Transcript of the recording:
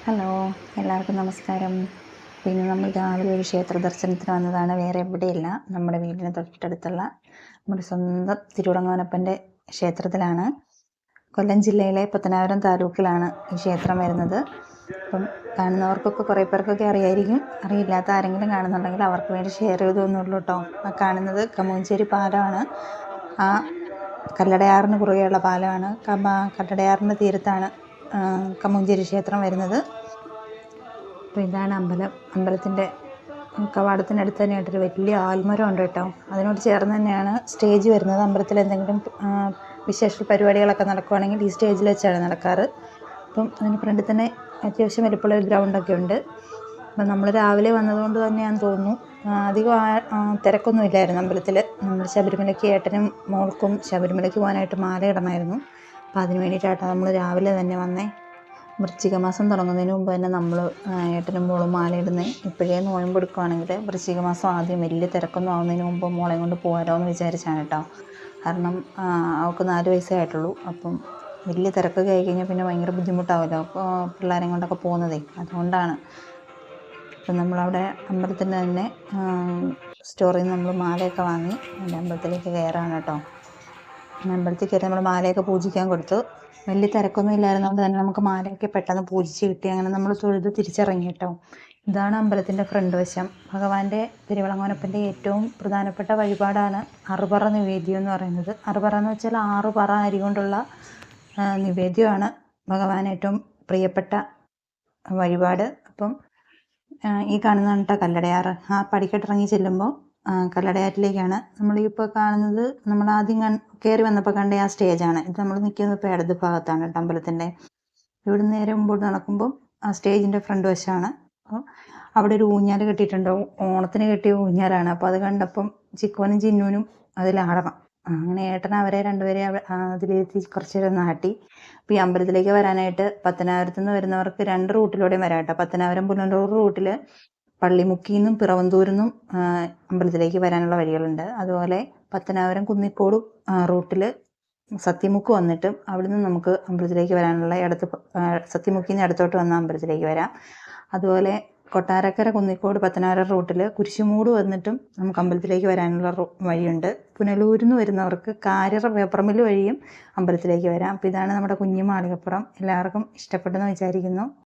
Hello, എല്ലാവർക്കും നമസ്കാരം. പിന്നെ നമ്മൾ രാവിലെ ഒരു ക്ഷേത്ര ദർശനത്തിന് വന്നതാണ്. വേറെ എവിടെയില്ല, നമ്മുടെ വീടിന് തൊട്ടടുത്തുള്ള നമ്മുടെ സ്വന്തം തിരുവിടങ്ങോനപ്പൻ്റെ ക്ഷേത്രത്തിലാണ്. കൊല്ലം ജില്ലയിലെ പത്തനാപുരം താലൂക്കിലാണ് ഈ ക്ഷേത്രം വരുന്നത്. അപ്പം കാണുന്നവർക്കൊക്കെ കുറേ പേർക്കൊക്കെ അറിയായിരിക്കും. അറിയില്ലാത്ത ആരെങ്കിലും കാണുന്നുണ്ടെങ്കിൽ അവർക്ക് വേണ്ടി ഷെയർ ചെയ്തു തന്നുള്ളൂ കേട്ടോ. ആ കാണുന്നത് കമൂഞ്ചേരി പാലമാണ്. ആ കല്ലടയാറിന് കുറുകെയുള്ള പാലമാണ്. കല്ലടയാറിൻ്റെ തീരത്താണ് കമൂഞ്ചേരി ക്ഷേത്രം വരുന്നത്. അപ്പോൾ ഇതാണ് അമ്പലം. അമ്പലത്തിൻ്റെ കവാടത്തിനടുത്ത് തന്നെയായിട്ടൊരു വലിയ ആൽമരം ഉണ്ട് കേട്ടോ. അതിനോട് ചേർന്ന് തന്നെയാണ് സ്റ്റേജ് വരുന്നത്. അമ്പലത്തിൽ എന്തെങ്കിലും വിശേഷ പരിപാടികളൊക്കെ നടക്കുകയാണെങ്കിൽ ഈ സ്റ്റേജിൽ വെച്ചാണ് നടക്കാറ്. അപ്പം അതിന് ഫ്രണ്ടിൽ തന്നെ അത്യാവശ്യം വലിപ്പമുള്ള ഒരു ഗ്രൗണ്ടൊക്കെ ഉണ്ട്. അപ്പം നമ്മൾ രാവിലെ വന്നതുകൊണ്ട് തന്നെയാണെന്ന് തോന്നുന്നു അധികം തിരക്കൊന്നും ഇല്ലായിരുന്നു അമ്പലത്തിൽ. നമ്മൾ ശബരിമലയ്ക്ക് ഏട്ടനും മോൾക്കും ശബരിമലയ്ക്ക് പോകാനായിട്ട് മാല ഇടണമായിരുന്നു. അപ്പോൾ അതിന് വേണ്ടിയിട്ടാണ് നമ്മൾ രാവിലെ തന്നെ വന്നേ. വൃശ്ചിക മാസം തുടങ്ങുന്നതിന് മുമ്പ് തന്നെ നമ്മൾ ഏട്ടനും മോളും മാല ഇടുന്നത്. ഇപ്പോഴേ നോയമ്പെടുക്കുകയാണെങ്കിൽ വൃശ്ചിക മാസം ആദ്യം വലിയ തിരക്കൊന്നും ആവുന്നതിന് മുമ്പ് മോളെ കൊണ്ട് പോകാമല്ലോ എന്ന് വിചാരിച്ചാണ് കേട്ടോ. കാരണം അവൾക്ക് 4 വയസ്സേ ആയിട്ടുള്ളൂ. അപ്പം വലിയ തിരക്കൊക്കെ ആയി കഴിഞ്ഞാൽ പിന്നെ ഭയങ്കര ബുദ്ധിമുട്ടാവുമല്ലോ പിള്ളേരെയും കൊണ്ടൊക്കെ പോകുന്നതേ. അതുകൊണ്ടാണ്. അപ്പം നമ്മളവിടെ അമ്പലത്തിൻ്റെ തന്നെ സ്റ്റോറിൽ നിന്ന് നമ്മൾ മാലയൊക്കെ വാങ്ങി എൻ്റെ അമ്പലത്തിലേക്ക് കയറാണ് കേട്ടോ. അമ്പലത്തിൽ കയറി നമ്മൾ മാലയൊക്കെ പൂജിക്കാൻ കൊടുത്തു. വലിയ തിരക്കൊന്നും ഇല്ലായിരുന്നതുകൊണ്ട് തന്നെ നമുക്ക് മാലയൊക്കെ പെട്ടെന്ന് പൂജിച്ച് കിട്ടി. അങ്ങനെ നമ്മൾ തൊഴുത് തിരിച്ചിറങ്ങി കേട്ടോ. ഇതാണ് അമ്പലത്തിൻ്റെ ഫ്രണ്ട് വശം. ഭഗവാന്റെ തിരുവിളങ്ങോനപ്പൻ്റെ ഏറ്റവും പ്രധാനപ്പെട്ട വഴിപാടാണ് അറുപറ നിവേദ്യം എന്ന് പറയുന്നത്. അറുപറ എന്ന് വെച്ചാൽ 6 പറ അരി കൊണ്ടുള്ള നിവേദ്യമാണ് ഭഗവാൻ ഏറ്റവും പ്രിയപ്പെട്ട വഴിപാട്. അപ്പം ഈ കാണുന്നതാണ് കേട്ടോ കല്ലടയാറ്. ആ പടിക്കെട്ടിറങ്ങി ചെല്ലുമ്പോൾ കല്ലടയാറ്റിലേക്കാണ്. നമ്മളിപ്പോൾ കാണുന്നത് നമ്മൾ ആദ്യം കയറി വന്നപ്പോൾ കണ്ട ആ സ്റ്റേജാണ്. ഇത് നമ്മൾ നിൽക്കുന്നത് ഇപ്പോൾ ഇടത് ഭാഗത്താണ് കേട്ടോ അമ്പലത്തിൻ്റെ. ഇവിടുന്ന് നേരെ മുമ്പോട്ട് നടക്കുമ്പോൾ ആ സ്റ്റേജിൻ്റെ ഫ്രണ്ട് വശമാണ്. അപ്പോൾ അവിടെ ഒരു ഊഞ്ഞാൽ കെട്ടിയിട്ടുണ്ടാവും. ഓണത്തിന് കെട്ടിയ ഊഞ്ഞാലാണ്. അപ്പോൾ അത് കണ്ടപ്പം ചിക്കുവനും ചിന്നുവിനും അതിലാടണം. അങ്ങനെ ഏട്ടൻ അവരെ രണ്ടുപേരെ അതിലെത്തി കുറച്ച് നേരം നാട്ടി. അപ്പോൾ ഈ അമ്പലത്തിലേക്ക് വരാനായിട്ട് പത്തനാപുരത്ത് നിന്ന് വരുന്നവർക്ക് 2 റൂട്ടിലൂടെയും വരാം കേട്ടോ. പത്തനാപുരം പുനലൂർ റൂട്ടിൽ പള്ളിമുക്കിൽ നിന്നും പിറവന്തൂരിൽ നിന്നും അമ്പലത്തിലേക്ക് വരാനുള്ള വഴികളുണ്ട്. അതുപോലെ പത്തനാപുരം കുന്നിക്കോട് റൂട്ടിൽ സത്യമുക്ക് വന്നിട്ടും അവിടെ നിന്ന് നമുക്ക് അമ്പലത്തിലേക്ക് വരാനുള്ള സത്യമുക്കിൽ നിന്ന് ഇടത്തോട്ട് വന്ന അമ്പലത്തിലേക്ക് വരാം. അതുപോലെ കൊട്ടാരക്കര കുന്നിക്കോട് പത്തനാപുരം റൂട്ടിൽ കുരിശുമൂട് വന്നിട്ടും നമുക്ക് അമ്പലത്തിലേക്ക് വരാനുള്ള വഴിയുണ്ട്. പുനലൂരിൽ നിന്ന് വരുന്നവർക്ക് കാരർ പേപ്പർമിൽ വഴിയും അമ്പലത്തിലേക്ക് വരാം. അപ്പോൾ ഇതാണ് നമ്മുടെ കുഞ്ഞു മാളികപ്പുറം. എല്ലാവർക്കും ഇഷ്ടപ്പെട്ടെന്ന് വിചാരിക്കുന്നു.